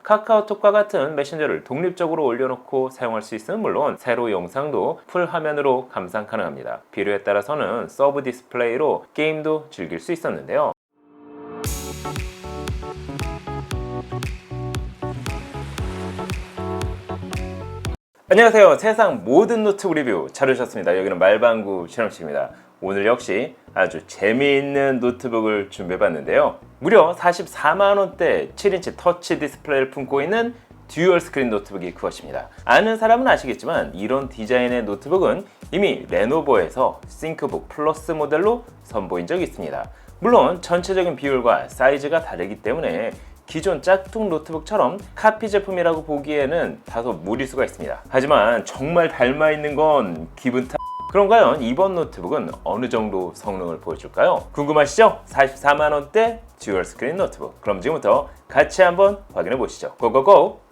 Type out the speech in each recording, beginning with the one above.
카카오톡과 같은 메신저를 독립적으로 올려놓고 사용할 수 있으면 물론 세로 영상도 풀 화면으로 감상 가능합니다. 필요에 따라서는 서브 디스플레이로 게임도 즐길 수 있었는데요. 안녕하세요. 세상 모든 노트북 리뷰 잘 오셨습니다. 여기는 말방구 실험실입니다. 오늘 역시 아주 재미있는 노트북을 준비해봤는데요. 무려 44만원대 7인치 터치 디스플레이를 품고 있는 듀얼 스크린 노트북이 그것입니다. 아는 사람은 아시겠지만 이런 디자인의 노트북은 이미 레노버에서 싱크북 플러스 모델로 선보인 적이 있습니다. 물론 전체적인 비율과 사이즈가 다르기 때문에 기존 짝퉁 노트북처럼 카피 제품이라고 보기에는 다소 무리수가 있습니다. 하지만 정말 닮아있는 건 기분 탓. 그럼 과연 이번 노트북은 어느 정도 성능을 보여줄까요? 궁금하시죠? 44만원대 듀얼 스크린 노트북. 그럼 지금부터 같이 한번 확인해 보시죠. 고고고!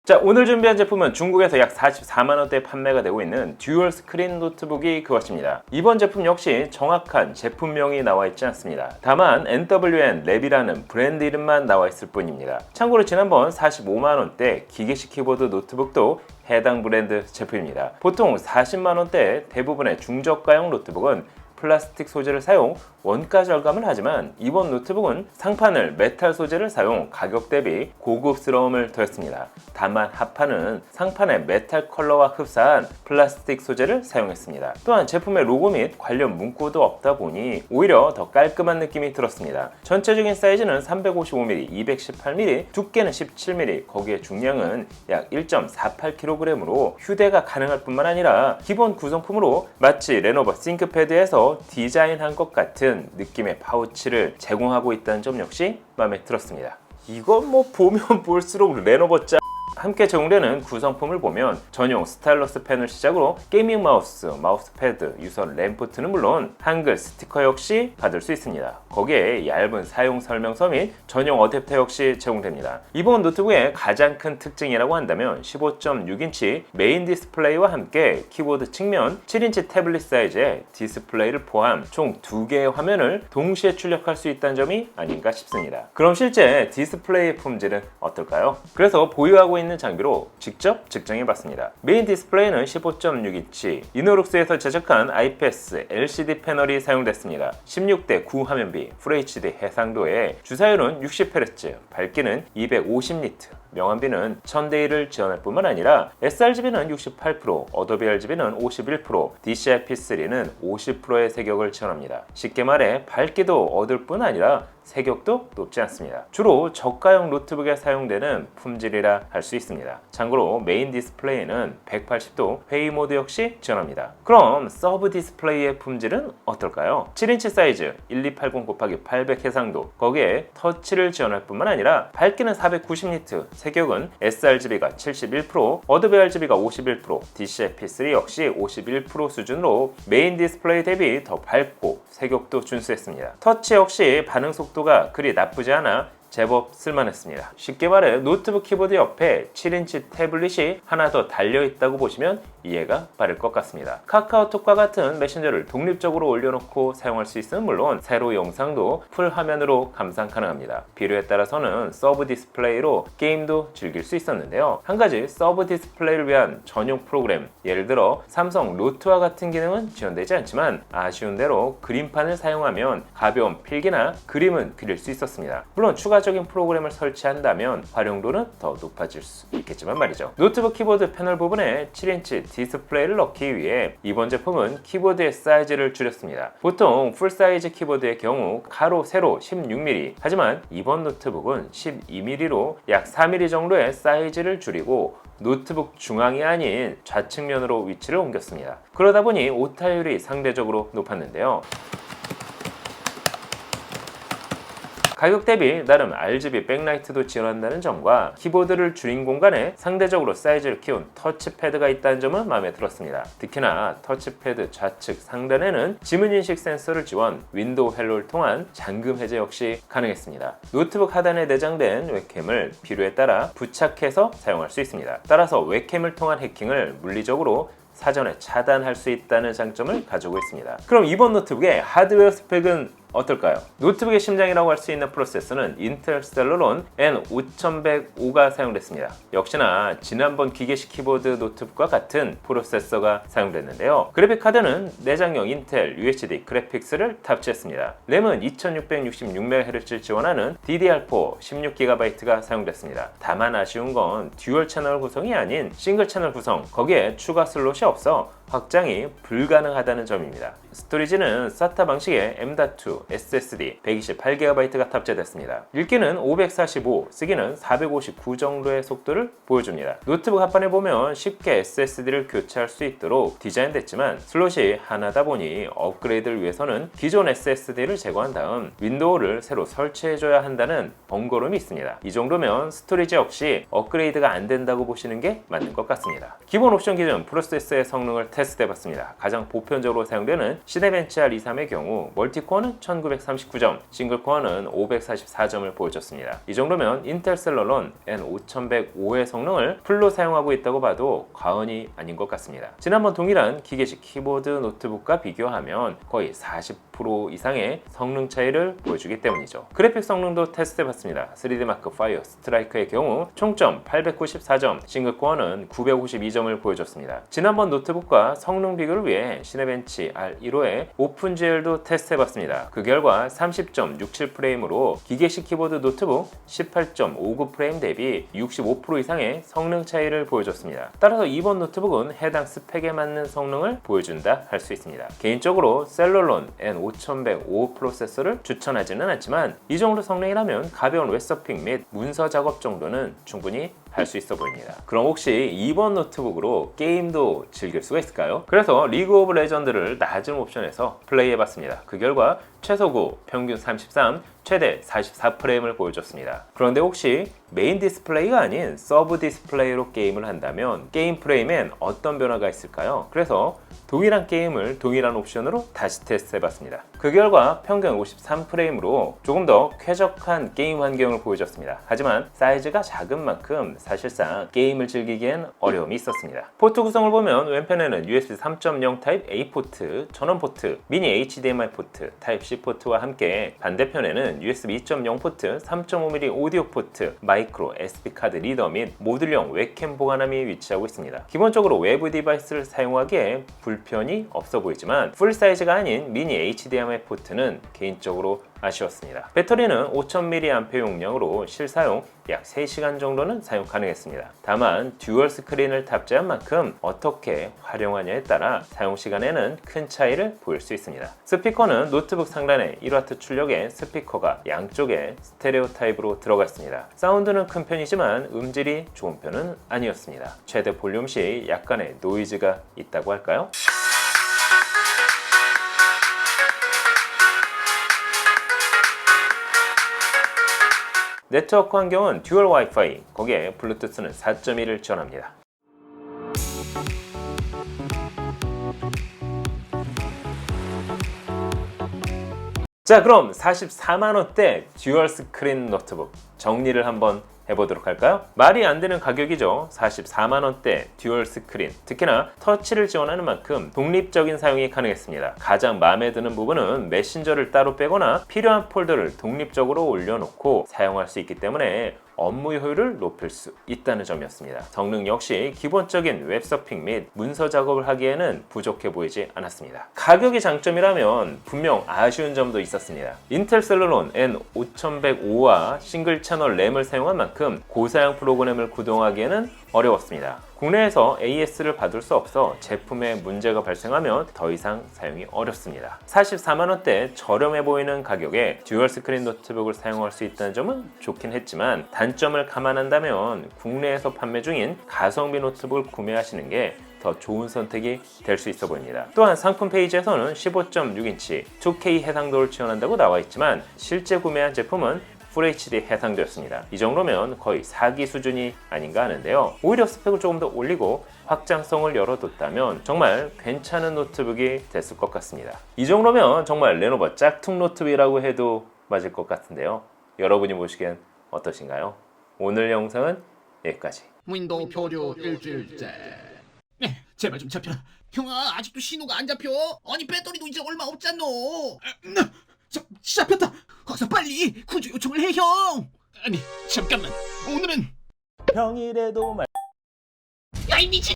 자, 오늘 준비한 제품은 중국에서 약 44만원대에 판매가 되고 있는 듀얼 스크린 노트북이 그것입니다. 이번 제품 역시 정확한 제품명이 나와 있지 않습니다. 다만 NWN 랩이라는 브랜드 이름만 나와 있을 뿐입니다. 참고로 지난번 45만원대 기계식 키보드 노트북도 해당 브랜드 제품입니다. 보통 40만원대 대부분의 중저가형 노트북은 플라스틱 소재를 사용, 원가 절감을 하지만 이번 노트북은 상판을 메탈 소재를 사용 가격 대비 고급스러움을 더했습니다. 다만 하판은 상판의 메탈 컬러와 흡사한 플라스틱 소재를 사용했습니다. 또한 제품의 로고 및 관련 문구도 없다 보니 오히려 더 깔끔한 느낌이 들었습니다. 전체적인 사이즈는 355mm, 218mm, 두께는 17mm, 거기에 중량은 약 1.48kg으로 휴대가 가능할 뿐만 아니라 기본 구성품으로 마치 레노버 싱크패드에서 디자인한 것 같은 느낌의 파우치를 제공하고 있다는 점 역시 마음에 들었습니다. 이건 뭐 보면 볼수록 레노버 짜 함께 제공되는 구성품을 보면 전용 스타일러스 펜을 시작으로 게이밍 마우스, 마우스패드, 유선 램프트는 물론 한글 스티커 역시 받을 수 있습니다. 거기에 얇은 사용 설명서 및 전용 어댑터 역시 제공됩니다. 이번 노트북의 가장 큰 특징이라고 한다면 15.6인치 메인 디스플레이와 함께 키보드 측면 7인치 태블릿 사이즈의 디스플레이를 포함 총 2개의 화면을 동시에 출력할 수 있다는 점이 아닌가 싶습니다. 그럼 실제 디스플레이 품질은 어떨까요? 그래서 보유하고 있는 장비로 직접 측정해봤습니다. 메인 디스플레이는 15.6인치 이노룩스에서 제작한 IPS LCD 패널이 사용됐습니다. 16대 9 화면비, FHD 해상도에 주사율은 60Hz, 밝기는 250니트, 명암비는 1000대1을 지원할 뿐만 아니라 sRGB는 68%, 어도비 RGB는 51%, DCI-P3는 50%의 세격을 지원합니다. 쉽게 말해 밝기도 얻을 뿐 아니라 세격도 높지 않습니다. 주로 저가형 노트북에 사용되는 품질이라 할 수 있습니다. 참고로 메인 디스플레이는 180도 회의 모드 역시 지원합니다. 그럼 서브 디스플레이의 품질은 어떨까요? 7인치 사이즈 1280x800 해상도, 거기에 터치를 지원할 뿐만 아니라 밝기는 490니트, 세격은 sRGB가 71%, 어도비 RGB가 51%, DCI-P3 역시 51% 수준으로 메인 디스플레이 대비 더 밝고 세격도 준수했습니다. 터치 역시 반응 속도가 그리 나쁘지 않아 제법 쓸만했습니다. 쉽게 말해 노트북 키보드 옆에 7인치 태블릿이 하나 더 달려있다고 보시면 이해가 빠를 것 같습니다. 카카오톡과 같은 메신저를 독립적으로 올려놓고 사용할 수 있으면 물론 세로 영상도 풀 화면으로 감상 가능합니다. 필요에 따라서는 서브 디스플레이로 게임도 즐길 수 있었는데요. 한 가지 서브 디스플레이를 위한 전용 프로그램, 예를 들어 삼성 노트와 같은 기능은 지원되지 않지만 아쉬운 대로 그림판을 사용하면 가벼운 필기나 그림은 그릴 수 있었습니다. 물론 추가적인 프로그램을 설치한다면 활용도는 더 높아질 수 있겠지만 말이죠. 노트북 키보드 패널 부분에 7인치 디스플레이를 넣기 위해 이번 제품은 키보드의 사이즈를 줄였습니다. 보통 풀사이즈 키보드의 경우 가로, 세로 16mm, 하지만 이번 노트북은 12mm로 약 4mm 정도의 사이즈를 줄이고 노트북 중앙이 아닌 좌측면으로 위치를 옮겼습니다. 그러다 보니 오타율이 상대적으로 높았는데요. 가격 대비 나름 RGB 백라이트도 지원한다는 점과 키보드를 줄인 공간에 상대적으로 사이즈를 키운 터치패드가 있다는 점은 마음에 들었습니다. 특히나 터치패드 좌측 상단에는 지문인식 센서를 지원, 윈도우 헬로를 통한 잠금 해제 역시 가능했습니다. 노트북 하단에 내장된 웹캠을 필요에 따라 부착해서 사용할 수 있습니다. 따라서 웹캠을 통한 해킹을 물리적으로 사전에 차단할 수 있다는 장점을 가지고 있습니다. 그럼 이번 노트북의 하드웨어 스펙은 어떨까요? 노트북의 심장이라고 할 수 있는 프로세서는 인텔 셀러론 N5105가 사용됐습니다. 역시나 지난번 기계식 키보드 노트북과 같은 프로세서가 사용됐는데요. 그래픽 카드는 내장형 인텔 UHD 그래픽스를 탑재했습니다. 램은 2666MHz를 지원하는 DDR4 16GB가 사용됐습니다. 다만 아쉬운 건 듀얼 채널 구성이 아닌 싱글 채널 구성, 거기에 추가 슬롯이 없어 확장이 불가능하다는 점입니다. 스토리지는 SATA 방식의 M.2 SSD 128GB가 탑재됐습니다. 읽기는 545, 쓰기는 459 정도의 속도를 보여줍니다. 노트북 합판에 보면 쉽게 SSD를 교체할 수 있도록 디자인됐지만 슬롯이 하나다 보니 업그레이드를 위해서는 기존 SSD를 제거한 다음 윈도우를 새로 설치해줘야 한다는 번거로움이 있습니다. 이 정도면 스토리지 없이 업그레이드가 안 된다고 보시는 게 맞는 것 같습니다. 기본 옵션 기준 프로세서의 성능을 테스트해봤습니다. 가장 보편적으로 사용되는 시네벤치 R23의 경우 멀티코어는 1939점, 싱글코어는 544점을 보여줬습니다. 이 정도면 인텔 셀러론 N5105의 성능을 풀로 사용하고 있다고 봐도 과언이 아닌 것 같습니다. 지난번 동일한 기계식 키보드 노트북과 비교하면 거의 40% 이상의 성능 차이를 보여주기 때문이죠. 그래픽 성능도 테스트해봤습니다. 3D 마크 파이어 스트라이크의 경우 총점 894점, 싱글코어는 952점을 보여줬습니다. 지난번 노트북과 성능 비교를 위해 시네벤치 R15의 오픈GL도 테스트해봤습니다. 그 결과 30.67프레임으로 기계식 키보드 노트북 18.59프레임 대비 65% 이상의 성능 차이를 보여줬습니다. 따라서 이번 노트북은 해당 스펙에 맞는 성능을 보여준다 할 수 있습니다. 개인적으로 셀러론 N5105 프로세서를 추천하지는 않지만 이 정도 성능이라면 가벼운 웹서핑 및 문서 작업 정도는 충분히 할 수 있어 보입니다. 그럼 혹시 이번 노트북으로 게임도 즐길 수가 있을까요? 그래서 리그 오브 레전드를 낮은 옵션에서 플레이해봤습니다. 그 결과 최소구 평균 33, 최대 44프레임을 보여줬습니다. 그런데 혹시 메인 디스플레이가 아닌 서브 디스플레이로 게임을 한다면 게임 프레임엔 어떤 변화가 있을까요? 그래서 동일한 게임을 동일한 옵션으로 다시 테스트해봤습니다. 그 결과 평균 53프레임으로 조금 더 쾌적한 게임 환경을 보여줬습니다. 하지만 사이즈가 작은 만큼 사실상 게임을 즐기기엔 어려움이 있었습니다. 포트 구성을 보면 왼편에는 USB 3.0 타입 A 포트, 전원 포트, 미니 HDMI 포트, 타입 C 포트와 함께 반대편에는 USB 2.0 포트, 3.5mm 오디오 포트, 마이크로 SD 카드 리더 및 모듈형 웹캠 보관함이 위치하고 있습니다. 기본적으로 외부 디바이스를 사용하기에 불편이 없어 보이지만 풀 사이즈가 아닌 미니 HDMI 포트는 개인적으로 아쉬웠습니다. 배터리는 5000mAh 용량으로 실사용 약 3시간 정도는 사용 가능했습니다. 다만 듀얼 스크린을 탑재한 만큼 어떻게 활용하냐에 따라 사용 시간에는 큰 차이를 보일 수 있습니다. 스피커는 노트북 상단에 1W 출력의 스피커가 양쪽에 스테레오 타입으로 들어가 있습니다. 사운드는 큰 편이지만 음질이 좋은 편은 아니었습니다. 최대 볼륨 시 약간의 노이즈가 있다고 할까요? 네트워크 환경은 듀얼 와이파이, 거기에 블루투스는 4.1을 지원합니다. 자, 그럼 44만원대 듀얼 스크린 노트북 정리를 한번 해보도록 할까요? 말이 안 되는 가격이죠. 44만원대 듀얼 스크린, 특히나 터치를 지원하는 만큼 독립적인 사용이 가능했습니다. 가장 마음에 드는 부분은 메신저를 따로 빼거나 필요한 폴더를 독립적으로 올려놓고 사용할 수 있기 때문에 업무 효율을 높일 수 있다는 점이었습니다. 성능 역시 기본적인 웹서핑 및 문서 작업을 하기에는 부족해 보이지 않았습니다. 가격이 장점이라면 분명 아쉬운 점도 있었습니다. 인텔 셀러론 N5105와 싱글 채널 램을 사용한 만큼 고사양 프로그램을 구동하기에는 어려웠습니다. 국내에서 AS를 받을 수 없어 제품에 문제가 발생하면 더 이상 사용이 어렵습니다. 44만원대 저렴해 보이는 가격에 듀얼 스크린 노트북을 사용할 수 있다는 점은 좋긴 했지만 단점을 감안한다면 국내에서 판매 중인 가성비 노트북을 구매하시는 게 더 좋은 선택이 될 수 있어 보입니다. 또한 상품 페이지에서는 15.6인치 2K 해상도를 지원한다고 나와 있지만 실제 구매한 제품은 FHD 해상도였습니다. 이 정도면 거의 사기 수준이 아닌가 하는데요. 오히려 스펙을 조금 더 올리고 확장성을 열어뒀다면 정말 괜찮은 노트북이 됐을 것 같습니다. 이 정도면 정말 레노버 짝퉁 노트북이라고 해도 맞을 것 같은데요. 여러분이 보시기엔 어떠신가요? 오늘 영상은 여기까지. 윈도우 표류 일주일째. 제발 좀 잡혀라. 형아, 아직도 신호가 안 잡혀. 아니, 배터리도 이제 얼마 없잖아. 잡혔다. 어서 빨리 구조 요청을 해, 형. 아니 잠깐만. 오늘은 평일에도 말 야, 이 미친.